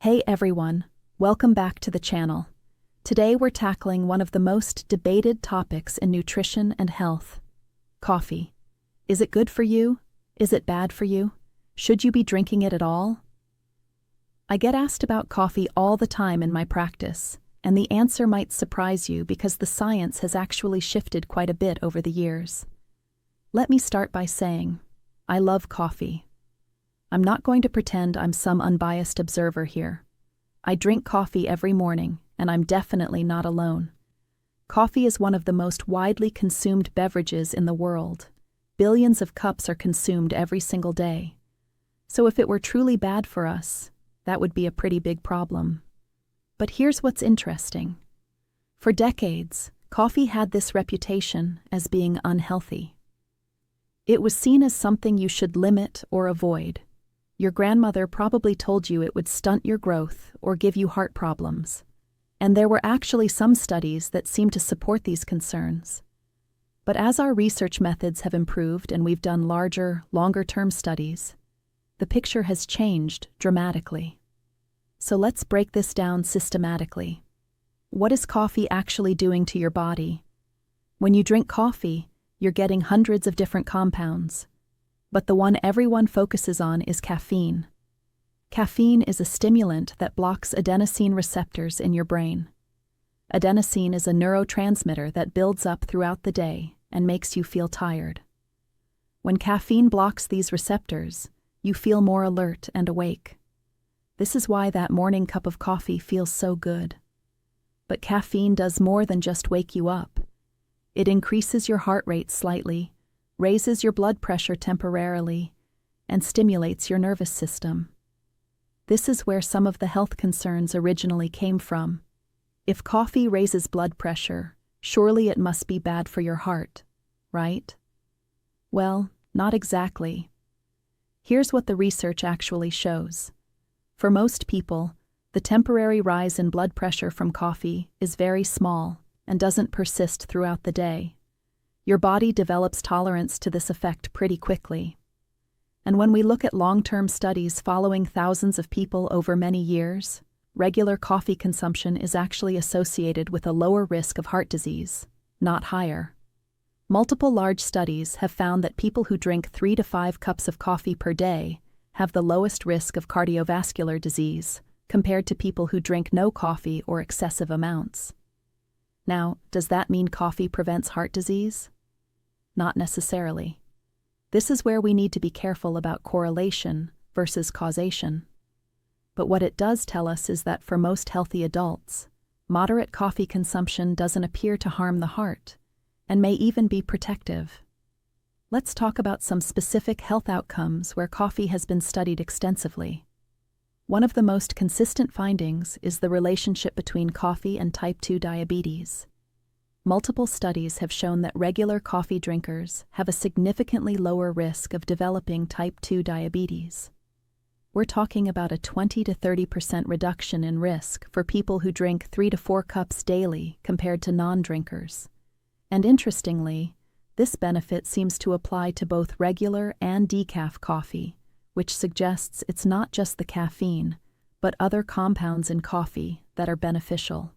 Hey everyone, welcome back to the channel. Today we're tackling one of the most debated topics in nutrition and health: coffee. Is it good for you? Is it bad for you? Should you be drinking it at all? I get asked about coffee all the time in my practice, and the answer might surprise you because the science has actually shifted quite a bit over the years. Let me start by saying, I love coffee. I'm not going to pretend I'm some unbiased observer here. I drink coffee every morning, and I'm definitely not alone. Coffee is one of the most widely consumed beverages in the world. Billions of cups are consumed every single day. So if it were truly bad for us, that would be a pretty big problem. But here's what's interesting. For decades, coffee had this reputation as being unhealthy. It was seen as something you should limit or avoid. Your grandmother probably told you it would stunt your growth or give you heart problems. And there were actually some studies that seemed to support these concerns. But as our research methods have improved and we've done larger, longer-term studies, the picture has changed dramatically. So let's break this down systematically. What is coffee actually doing to your body? When you drink coffee, you're getting hundreds of different compounds. But the one everyone focuses on is caffeine. Caffeine is a stimulant that blocks adenosine receptors in your brain. Adenosine is a neurotransmitter that builds up throughout the day and makes you feel tired. When caffeine blocks these receptors, you feel more alert and awake. This is why that morning cup of coffee feels so good. But caffeine does more than just wake you up. It increases your heart rate slightly, raises your blood pressure temporarily, and stimulates your nervous system. This is where some of the health concerns originally came from. If coffee raises blood pressure, surely it must be bad for your heart, right? Well, not exactly. Here's what the research actually shows. For most people, the temporary rise in blood pressure from coffee is very small and doesn't persist throughout the day. Your body develops tolerance to this effect pretty quickly. And when we look at long-term studies following thousands of people over many years, regular coffee consumption is actually associated with a lower risk of heart disease, not higher. Multiple large studies have found that people who drink 3 to 5 cups of coffee per day have the lowest risk of cardiovascular disease compared to people who drink no coffee or excessive amounts. Now, does that mean coffee prevents heart disease? Not necessarily. This is where we need to be careful about correlation versus causation. But what it does tell us is that for most healthy adults, moderate coffee consumption doesn't appear to harm the heart, and may even be protective. Let's talk about some specific health outcomes where coffee has been studied extensively. One of the most consistent findings is the relationship between coffee and type 2 diabetes. Multiple studies have shown that regular coffee drinkers have a significantly lower risk of developing type 2 diabetes. We're talking about a 20 to 30% reduction in risk for people who drink 3 to 4 cups daily compared to non-drinkers. And interestingly, this benefit seems to apply to both regular and decaf coffee, which suggests it's not just the caffeine, but other compounds in coffee that are beneficial.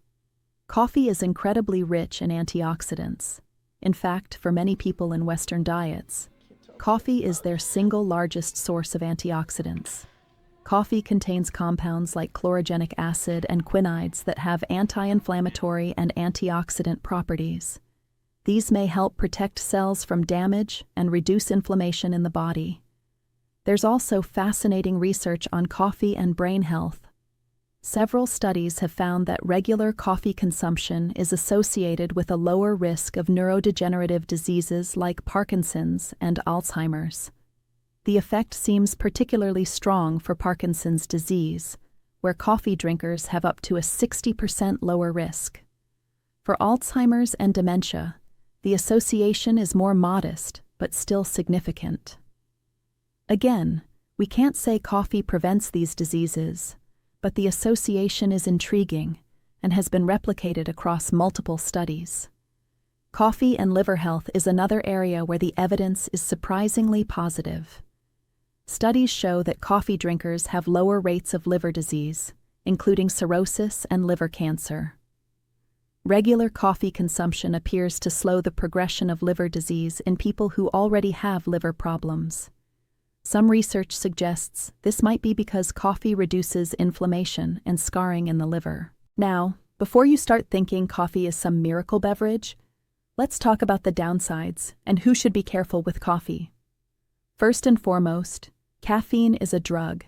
Coffee is incredibly rich in antioxidants. In fact, for many people in Western diets, coffee is their single largest source of antioxidants. Coffee contains compounds like chlorogenic acid and quinoids that have anti-inflammatory and antioxidant properties. These may help protect cells from damage and reduce inflammation in the body. There's also fascinating research on coffee and brain health. Several studies have found that regular coffee consumption is associated with a lower risk of neurodegenerative diseases like Parkinson's and Alzheimer's. The effect seems particularly strong for Parkinson's disease, where coffee drinkers have up to a 60% lower risk. For Alzheimer's and dementia, the association is more modest but still significant. Again, we can't say coffee prevents these diseases, but the association is intriguing and has been replicated across multiple studies. Coffee and liver health is another area where the evidence is surprisingly positive. Studies show that coffee drinkers have lower rates of liver disease, including cirrhosis and liver cancer. Regular coffee consumption appears to slow the progression of liver disease in people who already have liver problems. Some research suggests this might be because coffee reduces inflammation and scarring in the liver. Now, before you start thinking coffee is some miracle beverage, let's talk about the downsides and who should be careful with coffee. First and foremost, caffeine is a drug,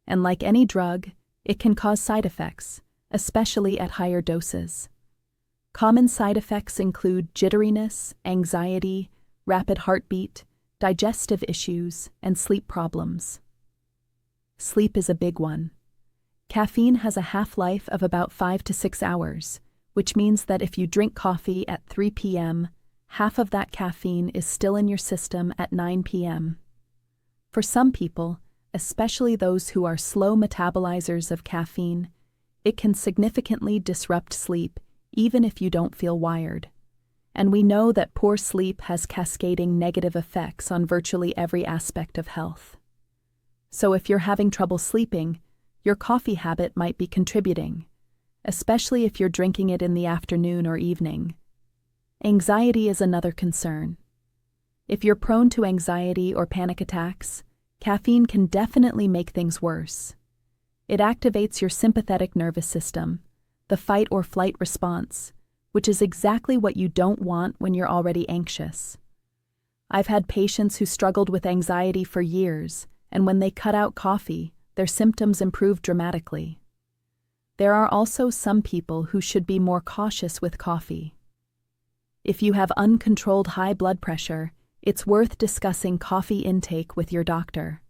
and like any drug, it can cause side effects, especially at higher doses. Common side effects include jitteriness, anxiety, rapid heartbeat, digestive issues, and sleep problems. Sleep is a big one. Caffeine has a half-life of about 5 to 6 hours, which means that if you drink coffee at 3 p.m., half of that caffeine is still in your system at 9 p.m. For some people, especially those who are slow metabolizers of caffeine, it can significantly disrupt sleep even if you don't feel wired. And we know that poor sleep has cascading negative effects on virtually every aspect of health. So if you're having trouble sleeping, your coffee habit might be contributing, especially if you're drinking it in the afternoon or evening. Anxiety is another concern. If you're prone to anxiety or panic attacks, caffeine can definitely make things worse. It activates your sympathetic nervous system, the fight or flight response, which is exactly what you don't want when you're already anxious. I've had patients who struggled with anxiety for years, and when they cut out coffee, their symptoms improved dramatically. There are also some people who should be more cautious with coffee. If you have uncontrolled high blood pressure, it's worth discussing coffee intake with your doctor.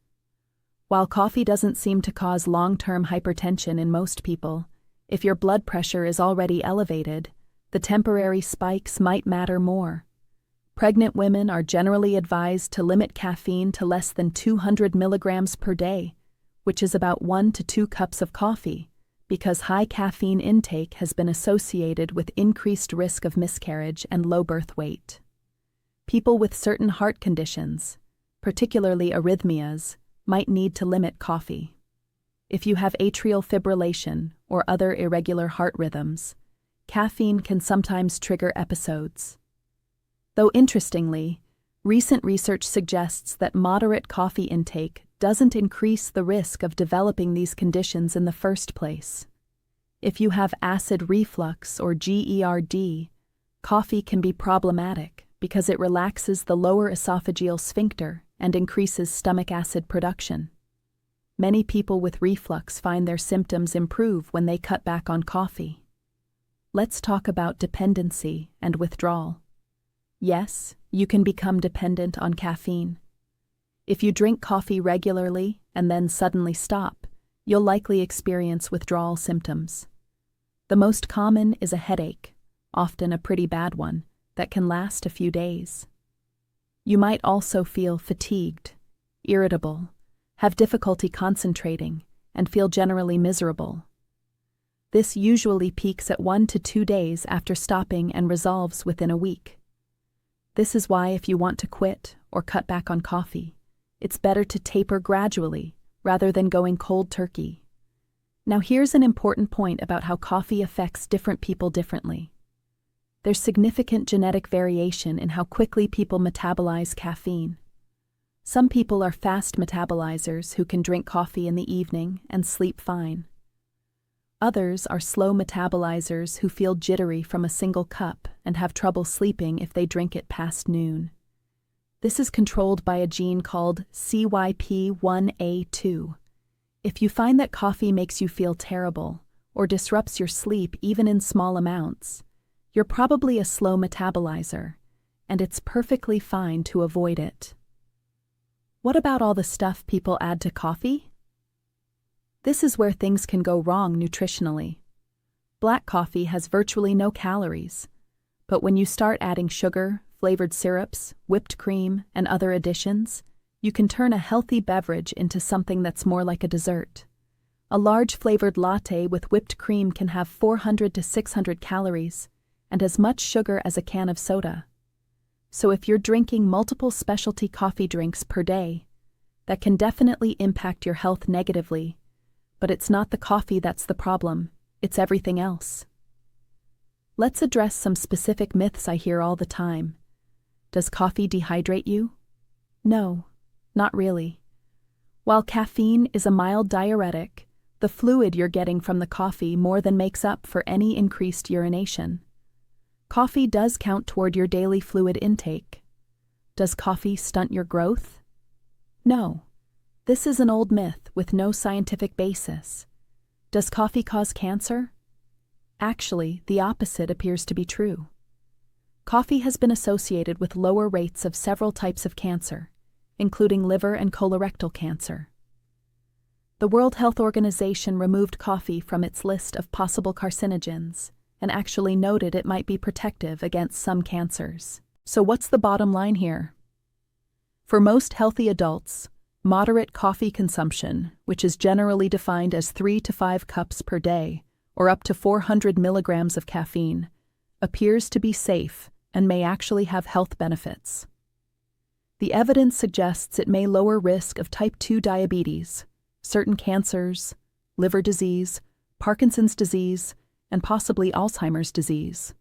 While coffee doesn't seem to cause long-term hypertension in most people, if your blood pressure is already elevated, the temporary spikes might matter more. Pregnant women are generally advised to limit caffeine to less than 200 milligrams per day, which is about 1 to 2 cups of coffee, because high caffeine intake has been associated with increased risk of miscarriage and low birth weight. People with certain heart conditions, particularly arrhythmias, might need to limit coffee. If you have atrial fibrillation or other irregular heart rhythms, caffeine can sometimes trigger episodes. Though interestingly, recent research suggests that moderate coffee intake doesn't increase the risk of developing these conditions in the first place. If you have acid reflux or GERD, coffee can be problematic because it relaxes the lower esophageal sphincter and increases stomach acid production. Many people with reflux find their symptoms improve when they cut back on coffee. Let's talk about dependency and withdrawal. Yes, you can become dependent on caffeine. If you drink coffee regularly and then suddenly stop, you'll likely experience withdrawal symptoms. The most common is a headache, often a pretty bad one, that can last a few days. You might also feel fatigued, irritable, have difficulty concentrating, and feel generally miserable. This usually peaks at 1 to 2 days after stopping and resolves within a week. This is why if you want to quit or cut back on coffee, it's better to taper gradually rather than going cold turkey. Now here's an important point about how coffee affects different people differently. There's significant genetic variation in how quickly people metabolize caffeine. Some people are fast metabolizers who can drink coffee in the evening and sleep fine. Others are slow metabolizers who feel jittery from a single cup and have trouble sleeping if they drink it past noon. This is controlled by a gene called CYP1A2. If you find that coffee makes you feel terrible or disrupts your sleep even in small amounts, you're probably a slow metabolizer, and it's perfectly fine to avoid it. What about all the stuff people add to coffee? This is where things can go wrong nutritionally. Black coffee has virtually no calories, but when you start adding sugar, flavored syrups, whipped cream, and other additions, you can turn a healthy beverage into something that's more like a dessert. A large flavored latte with whipped cream can have 400 to 600 calories and as much sugar as a can of soda. So if you're drinking multiple specialty coffee drinks per day, that can definitely impact your health negatively, But it's not the coffee that's the problem, it's everything else. Let's address some specific myths I hear all the time. Does coffee dehydrate you? No, not really. While caffeine is a mild diuretic, the fluid you're getting from the coffee more than makes up for any increased urination. Coffee does count toward your daily fluid intake. Does coffee stunt your growth? No. This is an old myth with no scientific basis. Does coffee cause cancer? Actually, the opposite appears to be true. Coffee has been associated with lower rates of several types of cancer, including liver and colorectal cancer. The World Health Organization removed coffee from its list of possible carcinogens and actually noted it might be protective against some cancers. So what's the bottom line here? For most healthy adults, moderate coffee consumption, which is generally defined as 3 to 5 cups per day, or up to 400 milligrams of caffeine, appears to be safe and may actually have health benefits. The evidence suggests it may lower risk of type 2 diabetes, certain cancers, liver disease, Parkinson's disease, and possibly Alzheimer's disease.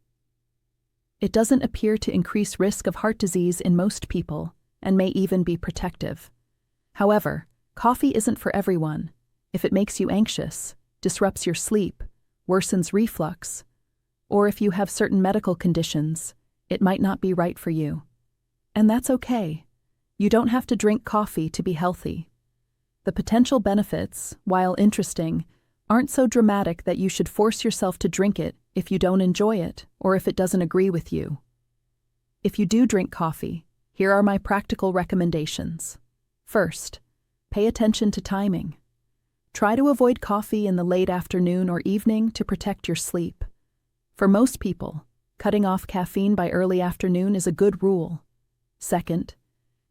It doesn't appear to increase risk of heart disease in most people and may even be protective. However, coffee isn't for everyone. If it makes you anxious, disrupts your sleep, worsens reflux, or if you have certain medical conditions, it might not be right for you. And that's okay. You don't have to drink coffee to be healthy. The potential benefits, while interesting, aren't so dramatic that you should force yourself to drink it if you don't enjoy it or if it doesn't agree with you. If you do drink coffee, here are my practical recommendations. First, pay attention to timing. Try to avoid coffee in the late afternoon or evening to protect your sleep. For most people, cutting off caffeine by early afternoon is a good rule. Second,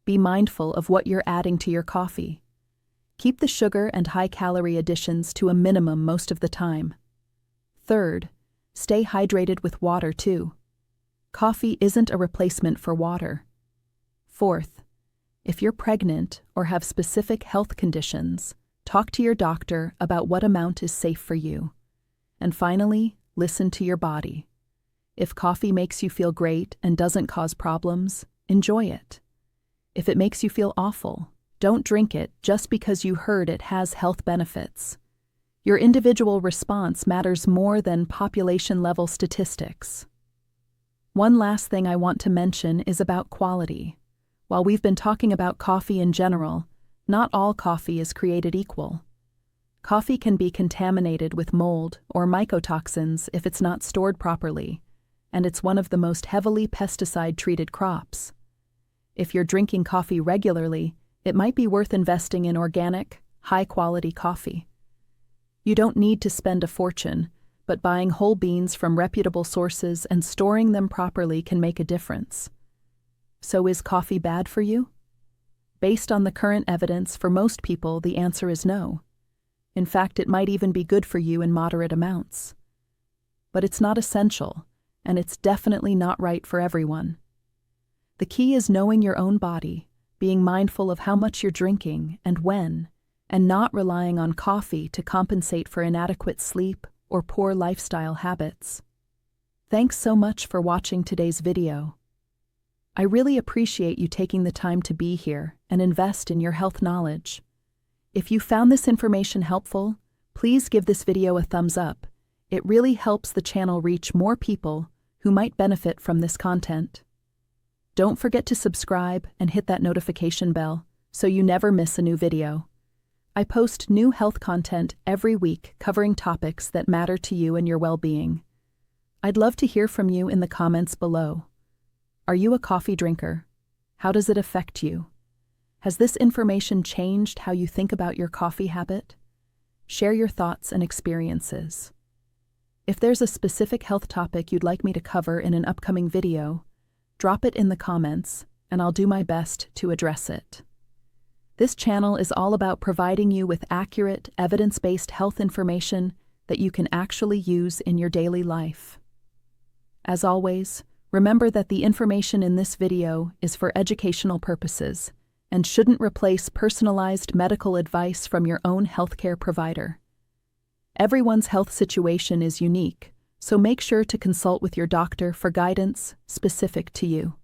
be mindful of what you're adding to your coffee. Keep the sugar and high-calorie additions to a minimum most of the time. Third, stay hydrated with water too. Coffee isn't a replacement for water. Fourth, if you're pregnant or have specific health conditions, talk to your doctor about what amount is safe for you. And finally, listen to your body. If coffee makes you feel great and doesn't cause problems, enjoy it. If it makes you feel awful, don't drink it just because you heard it has health benefits. Your individual response matters more than population-level statistics. One last thing I want to mention is about quality. While we've been talking about coffee in general, not all coffee is created equal. Coffee can be contaminated with mold or mycotoxins if it's not stored properly, and it's one of the most heavily pesticide-treated crops. If you're drinking coffee regularly, it might be worth investing in organic, high-quality coffee. You don't need to spend a fortune, but buying whole beans from reputable sources and storing them properly can make a difference. So is coffee bad for you? Based on the current evidence, for most people, the answer is no. In fact, it might even be good for you in moderate amounts. But it's not essential, and it's definitely not right for everyone. The key is knowing your own body, being mindful of how much you're drinking and when, and not relying on coffee to compensate for inadequate sleep or poor lifestyle habits. Thanks so much for watching today's video. I really appreciate you taking the time to be here and invest in your health knowledge. If you found this information helpful, please give this video a thumbs up. It really helps the channel reach more people who might benefit from this content. Don't forget to subscribe and hit that notification bell so you never miss a new video. I post new health content every week covering topics that matter to you and your well-being. I'd love to hear from you in the comments below. Are you a coffee drinker? How does it affect you? Has this information changed how you think about your coffee habit? Share your thoughts and experiences. If there's a specific health topic you'd like me to cover in an upcoming video, drop it in the comments, and I'll do my best to address it. This channel is all about providing you with accurate, evidence-based health information that you can actually use in your daily life. As always, remember that the information in this video is for educational purposes and shouldn't replace personalized medical advice from your own healthcare provider. Everyone's health situation is unique, so make sure to consult with your doctor for guidance specific to you.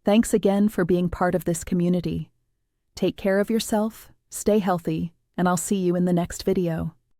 Thanks again for being part of this community. Take care of yourself, stay healthy, and I'll see you in the next video.